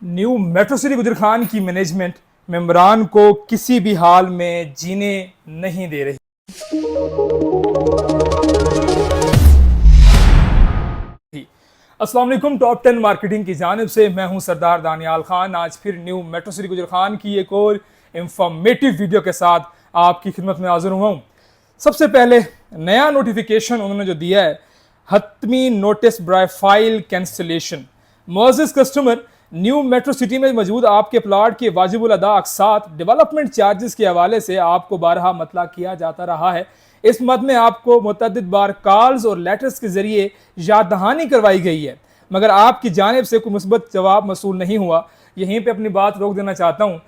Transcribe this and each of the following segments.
New metro city गुजर खान की management मेंबरान को किसी भी हाल में जीने नहीं दे रही। अस्सलाम वालेकुम, टॉप 10 मार्केटिंग की जानिब से मैं हूं सरदार दानियाल खान। आज फिर न्यू मेट्रो सिटी गुजर खान की एक और इंफॉर्मेटिव वीडियो के साथ आपकी खिदमत में हाजिर हुआ हूं। सबसे पहले नया नोटिफिकेशन उन्होंने जो दिया है, हतमी नोटिस बाय फाइल कैंसलेशन। मुअज़्ज़िज़ कस्टमर, न्यू मेट्रो सिटी में मौजूद आपके प्लाट के वाजिबुल अदा अक़सात डेवलपमेंट चार्जेस के हवाले से आपको बारहा मतला किया जाता रहा है। इस मद में आपको मुतअद्दिद बार कॉल्स और लेटर्स के जरिए याद दहानी करवाई गई है, मगर आपकी जानिब से कोई मुस्बत जवाब मसूल नहीं हुआ। यहीं पे अपनी बात रोक देना चाहता हूँ।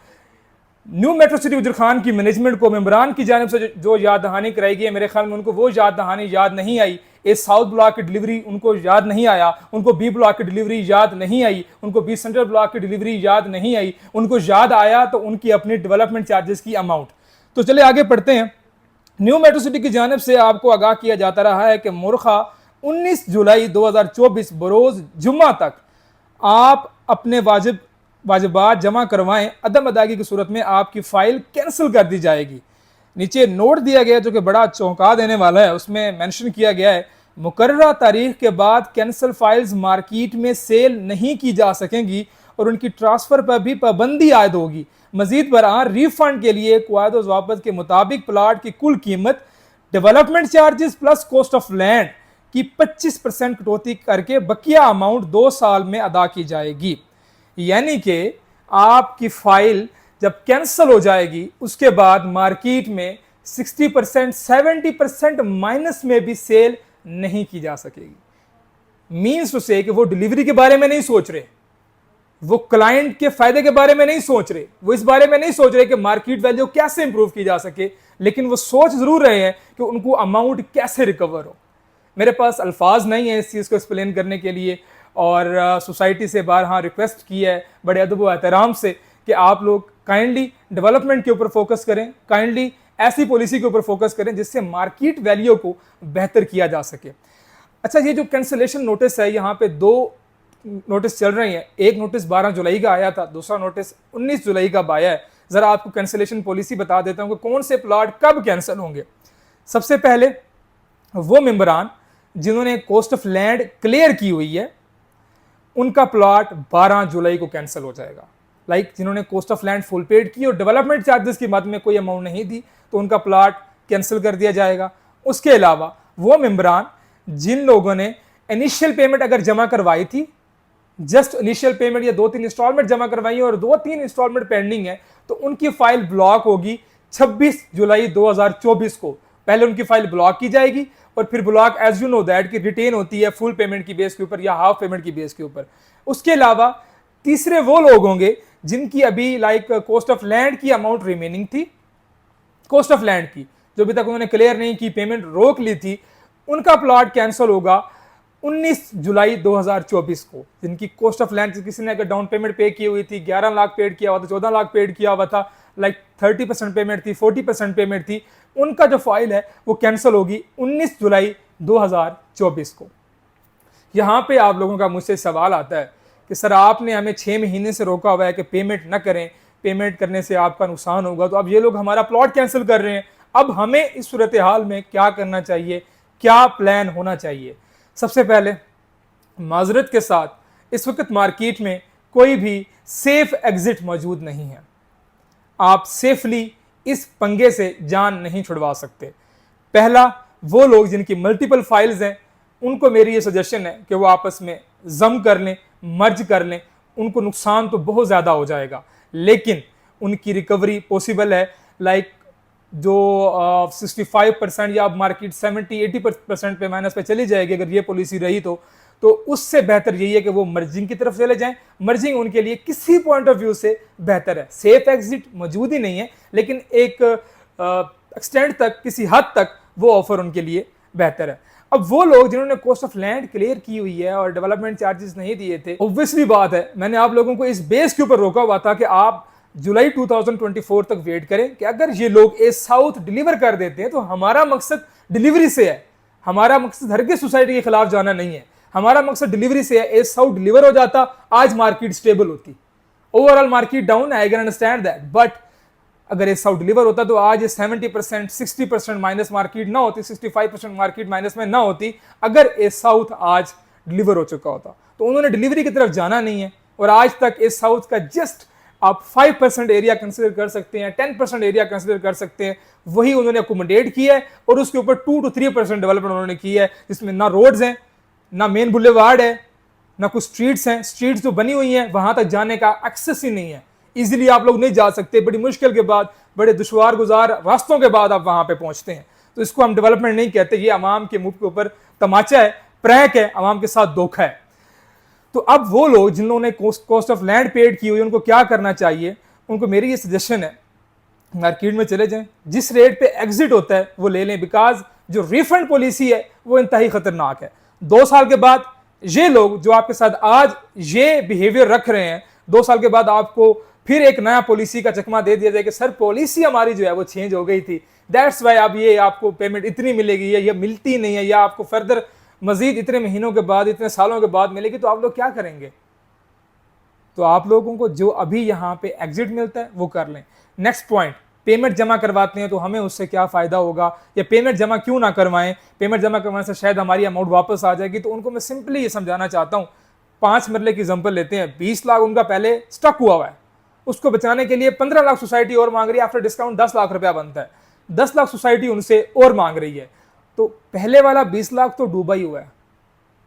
न्यू मेट्रो सिटी गुजर खान की मैनेजमेंट को मेंबरान की जानिब से जो याद दहानी कराई गई है, मेरे ख्याल में उनको वो याद दहानी याद नहीं आई। ए साउथ ब्लॉक की डिलीवरी उनको याद नहीं आया, उनको बी ब्लॉक की डिलीवरी याद नहीं आई, उनको बी सेंट्रल ब्लॉक की डिलीवरी याद नहीं आई। उनको याद आया तो उनकी अपनी डेवलपमेंट चार्जेस की अमाउंट। तो चले आगे पढ़ते हैं। न्यू मेट्रो सिटी की जानिब से आपको आगाह किया जाता रहा है कि मुर्खा 19 जुलाई 2024 बरोज़ जुम्मा तक आप अपने वाजिबात जमा करवाएं। अदम अदायगी की सूरत में आपकी फ़ाइल कैंसिल कर दी जाएगी। नीचे नोट दिया गया जो कि बड़ा चौंका देने वाला है। उसमें मेंशन किया गया है, मुकर्ररा तारीख के बाद कैंसिल फाइल्स मार्केट में सेल नहीं की जा सकेंगी और उनकी ट्रांसफ़र पर भी पाबंदी आयद होगी। मजीद बरआं रिफंड के लिए क़वायद ज़वाबित के मुताबिक प्लाट की कुल कीमत development charges plus cost of land की 25% कटौती करके बकिया अमाउंट 2 साल में अदा की जाएगी। यानी कि आपकी फाइल जब कैंसिल हो जाएगी उसके बाद मार्केट में 60% 70% माइनस में भी सेल नहीं की जा सकेगी। मीन्स टू से कि वो डिलीवरी के बारे में नहीं सोच रहे, वो क्लाइंट के फायदे के बारे में नहीं सोच रहे, वो इस बारे में नहीं सोच रहे कि मार्केट वैल्यू कैसे इंप्रूव की जा सके, लेकिन वो सोच जरूर रहे हैं कि उनको अमाउंट कैसे रिकवर हो। मेरे पास अल्फाज नहीं है इस चीज़ को एक्सप्लेन करने के लिए और सोसाइटी से बारहा रिक्वेस्ट की है बड़े अदब व एहतराम से कि आप लोग काइंडली डेवलपमेंट के ऊपर फोकस करें, काइंडली ऐसी पॉलिसी के ऊपर फोकस करें जिससे मार्केट वैल्यू को बेहतर किया जा सके। अच्छा, ये जो कैंसलेशन नोटिस है, यहाँ पे 2 नोटिस चल रही हैं। एक नोटिस 12 जुलाई का आया था, दूसरा नोटिस 19 जुलाई का आया है। ज़रा आपको कैंसलेशन पॉलिसी बता देता हूँ कि कौन से प्लाट कब कैंसिल होंगे। सबसे पहले वो मेंबरान जिन्होंने कॉस्ट ऑफ लैंड क्लियर की हुई है उनका प्लाट 12 जुलाई को कैंसिल हो जाएगा। जिन्होंने cost of land full paid की और डेवलपमेंट चार्जेस की मद में कोई अमाउंट नहीं दी तो उनका प्लाट कैंसिल कर दिया जाएगा। उसके अलावा वो मेंबरान जिन लोगों ने इनिशियल पेमेंट अगर जमा करवाई थी, जस्ट इनिशियल पेमेंट या 2-3 इंस्टॉलमेंट जमा करवाई और 2-3 इंस्टॉलमेंट पेंडिंग है, तो उनकी फाइल ब्लॉक होगी 26 जुलाई 2024 को। पहले उनकी फाइल ब्लॉक की जाएगी और फिर block as you know that key retain होती है फुल पेमेंट की बेस के ऊपर या हाफ पेमेंट की बेस के ऊपर। उसके अलावा तीसरे वो लोग होंगे जिनकी अभी कॉस्ट ऑफ लैंड की अमाउंट रिमेनिंग थी, कॉस्ट ऑफ लैंड की जो अभी तक उन्होंने क्लियर नहीं की, पेमेंट रोक ली थी, उनका प्लॉट कैंसिल होगा 19 जुलाई 2024 को। जिनकी कॉस्ट ऑफ लैंड किसी ने अगर डाउन पेमेंट पे की हुई थी, 11 लाख पेड किया हुआ था, 14 लाख पेड किया हुआ था, 30% पेमेंट थी, 40% पेमेंट थी, उनका जो फाइल है वो कैंसिल होगी 19 जुलाई 2024 को। यहाँ पे आप लोगों का मुझसे सवाल आता है कि सर आपने हमें 6 महीने से रोका हुआ है कि पेमेंट ना करें, पेमेंट करने से आपका नुकसान होगा, तो अब ये लोग हमारा प्लॉट कैंसिल कर रहे हैं, अब हमें इस सूरत हाल में क्या करना चाहिए, क्या प्लान होना चाहिए। सबसे पहले माजरत के साथ इस वक्त मार्केट में कोई भी सेफ एग्जिट मौजूद नहीं है। आप सेफली इस पंगे से जान नहीं छुड़वा सकते। पहला, वो लोग जिनकी मल्टीपल फाइल्स हैं उनको मेरी ये सजेशन है कि वो आपस में जम कर लें, मर्ज कर लें। उनको नुकसान तो बहुत ज़्यादा हो जाएगा लेकिन उनकी रिकवरी पॉसिबल है। जो 65% या मार्केट 70-80% पे माइनस पे चली जाएगी अगर ये पॉलिसी रही तो उससे बेहतर यही है कि वो मर्जिंग की तरफ चले जाएं। मर्जिंग उनके लिए किसी पॉइंट ऑफ व्यू से बेहतर है। सेफ एग्जिट मौजूद ही नहीं है लेकिन एक एक्सटेंड तक, किसी हद तक वो ऑफर उनके लिए बेहतर है। अब वो लोग जिन्होंने कॉस्ट ऑफ लैंड क्लियर की हुई है और डेवलपमेंट चार्जेस नहीं दिए थे, ऑब्वियसली बात है मैंने आप लोगों को इस बेस के ऊपर रोका हुआ था कि आप जुलाई 2024 तक वेट करें कि अगर ये लोग ए साउथ डिलीवर कर देते हैं तो हमारा मकसद डिलीवरी से है। हमारा मकसद हरगिज़ सोसाइटी के खिलाफ जाना नहीं है, हमारा मकसद डिलीवरी से है। ए साउथ डिलीवर हो जाता, आज मार्केट स्टेबल होती। ओवरऑल मार्केट डाउन है, I can understand that, but अगर एस साउथ डिलीवर होता तो आज 70% 60% माइनस मार्केट ना होती, 65% मार्केट माइनस में ना होती अगर एस साउथ आज डिलीवर हो चुका होता। तो उन्होंने डिलीवरी की तरफ जाना नहीं है और आज तक एस साउथ का जस्ट आप 5% एरिया कंसिडर कर सकते हैं, 10% एरिया कंसिडर कर सकते हैं, वही उन्होंने अकोमोडेट किया है और उसके ऊपर 2 to 3% डेवलपमेंट उन्होंने की है, जिसमें ना रोड्स हैं, ना मेन बुलेवार्ड है, ना कुछ स्ट्रीट्स हैं। स्ट्रीट्स जो बनी हुई हैं वहां तक जाने का एक्सेस ही नहीं है, इजीली आप लोग नहीं जा सकते, बड़ी मुश्किल के बाद, बड़े दुश्वार गुजार रास्तों के बाद आप वहां पे पहुंचते हैं। तो इसको हम डेवलपमेंट नहीं कहते, ये अवाम के मुंह के ऊपर तमाचा है, प्रैंक है, अवाम के साथ धोखा है। तो अब वो लोग जिन्होंने कॉस्ट ऑफ लैंड पेड की हुई, उनको क्या करना चाहिए? उनको मेरी ये सजेशन है, मार्केट में चले जाएं, जिस रेट पे एग्जिट होता है वो ले लें, बिकॉज जो रिफंड पॉलिसी है वो इंतहाई खतरनाक है। 2 साल के बाद ये लोग जो आपके साथ आज ये बिहेवियर रख रहे हैं, 2 साल के बाद आपको फिर एक नया पॉलिसी का चकमा दे दिया जाए कि सर पॉलिसी हमारी जो है वो चेंज हो गई थी, दैट्स वाई अब ये आपको पेमेंट इतनी मिलेगी, ये मिलती नहीं है, या आपको फर्दर मजीद इतने महीनों के बाद, इतने सालों के बाद मिलेगी, तो आप लोग क्या करेंगे? तो आप लोगों को जो अभी यहाँ पे एग्जिट मिलता है वो कर लें। नेक्स्ट पॉइंट, पेमेंट जमा करवाते हैं तो हमें उससे क्या फायदा होगा, या पेमेंट जमा क्यों ना करवाएं, पेमेंट जमा करवाने से शायद हमारी अमाउंट वापस आ जाएगी। तो उनको मैं सिंपली ये समझाना चाहता हूँ, 5 मरले की एग्जांपल लेते हैं, 20 लाख उनका पहले स्टक हुआ है, उसको बचाने के लिए 15 लाख सोसाइटी और मांग रही है, आफ्टर डिस्काउंट 10 लाख रुपया बनता है, 10 लाख सोसाइटी उनसे और मांग रही है, तो पहले वाला 20 लाख तो डूबा ही हुआ है,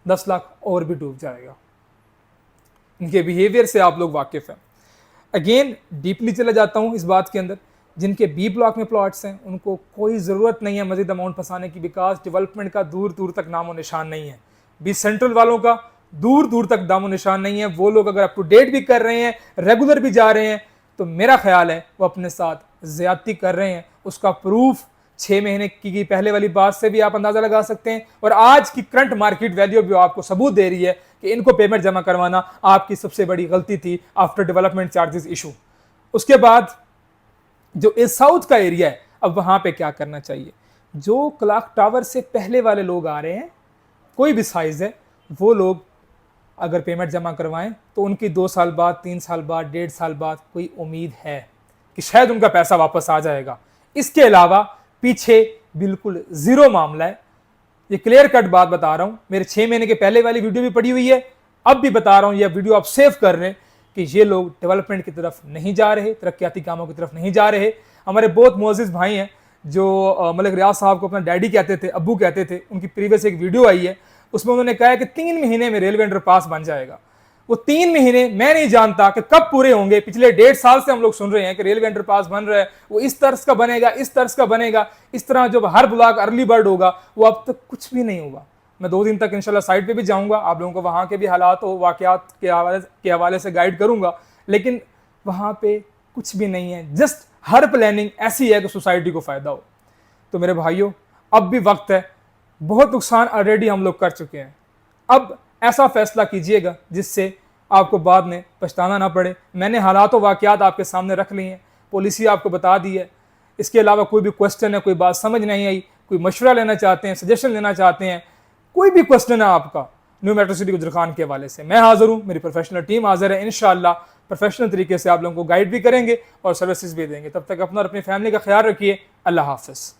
10 लाख और भी डूब जाएगा। इनके बिहेवियर से आप लोग वाकिफ हैं। अगेन डीपली चला जाता हूं इस बात के अंदर, जिनके बी ब्लॉक में प्लॉट्स हैं उनको कोई ज़रूरत नहीं है मजीद अमाउंट फंसाने की, बिकॉज डेवलपमेंट का दूर दूर तक नामो निशान नहीं है। बी सेंट्रल वालों का दूर दूर तक नामो निशान नहीं है। वो लोग अगर अप टू डेट भी कर रहे हैं, रेगुलर भी जा रहे हैं, तो मेरा ख्याल है वो अपने साथ ज्यादती कर रहे हैं। उसका प्रूफ 6 महीने की पहले वाली बात से भी आप अंदाजा लगा सकते हैं, और आज की करंट मार्केट वैल्यू भी आपको सबूत दे रही है कि इनको पेमेंट जमा करवाना आपकी सबसे बड़ी गलती थी आफ्टर डेवलपमेंट चार्जेस इशू। उसके बाद जो इस साउथ का एरिया है, अब वहां पे क्या करना चाहिए? जो क्लॉक टावर से पहले वाले लोग आ रहे हैं, कोई भी साइज है, वो लोग अगर पेमेंट जमा करवाएं तो उनकी 2 साल बाद, 3 साल बाद, 1.5 साल बाद कोई उम्मीद है कि शायद उनका पैसा वापस आ जाएगा। इसके अलावा पीछे बिल्कुल जीरो मामला है। ये क्लियर कट बात बता रहा हूं, मेरे 6 महीने के पहले वाली वीडियो भी पड़ी हुई है, अब भी बता रहा हूं, यह वीडियो आप सेव कर रहे हैं कि ये लोग डेवलपमेंट की तरफ नहीं जा रहे, तरक्याती कामों की तरफ नहीं जा रहे। हमारे बहुत मोअज़्ज़िज़ भाई हैं जो मलिक रियाज साहब को अपना डैडी कहते थे, अब्बू कहते थे, उनकी प्रीवियस एक वीडियो आई है, उसमें उन्होंने कहा है कि 3 महीने में रेलवे अंडरपास बन जाएगा। वो 3 महीने मैं नहीं जानता कि कब पूरे होंगे। पिछले 1.5 साल से हम लोग सुन रहे हैं कि रेलवे अंडरपास बन रहा है, वो इस तर्ज का बनेगा, इस तर्ज का बनेगा, इस तरह जब हर ब्लॉक अर्ली बर्ड होगा, वो अब तक कुछ भी नहीं हुआ। मैं 2 दिन तक इंशाल्लाह साइट पे भी जाऊंगा, आप लोगों को वहाँ के भी हालात और वाक़यात के हवाले से गाइड करूंगा, लेकिन वहाँ पे कुछ भी नहीं है। जस्ट हर प्लानिंग ऐसी है कि सोसाइटी को फ़ायदा हो। तो मेरे भाइयों, अब भी वक्त है, बहुत नुकसान ऑलरेडी हम लोग कर चुके हैं। अब ऐसा फैसला कीजिएगा जिससे आपको बाद में पछताना ना पड़े। मैंने हालात और वाक़यात आपके सामने रख ली हैं, पॉलिसी आपको बता दी है। इसके अलावा कोई भी क्वेश्चन है, कोई बात समझ नहीं आई, कोई मशवरा लेना चाहते हैं, सजेशन लेना चाहते हैं, कोई भी क्वेश्चन है आपका न्यू मेट्रो सिटी गुजर खान के हवाले से, मैं हाज़िर हूँ, मेरी प्रोफेशनल टीम हाज़िर है। इंशाअल्लाह प्रोफेशनल तरीके से आप लोगों को गाइड भी करेंगे और सर्विसेज भी देंगे। तब तक अपना और अपनी फैमिली का ख्याल रखिए। अल्लाह हाफ़िज़।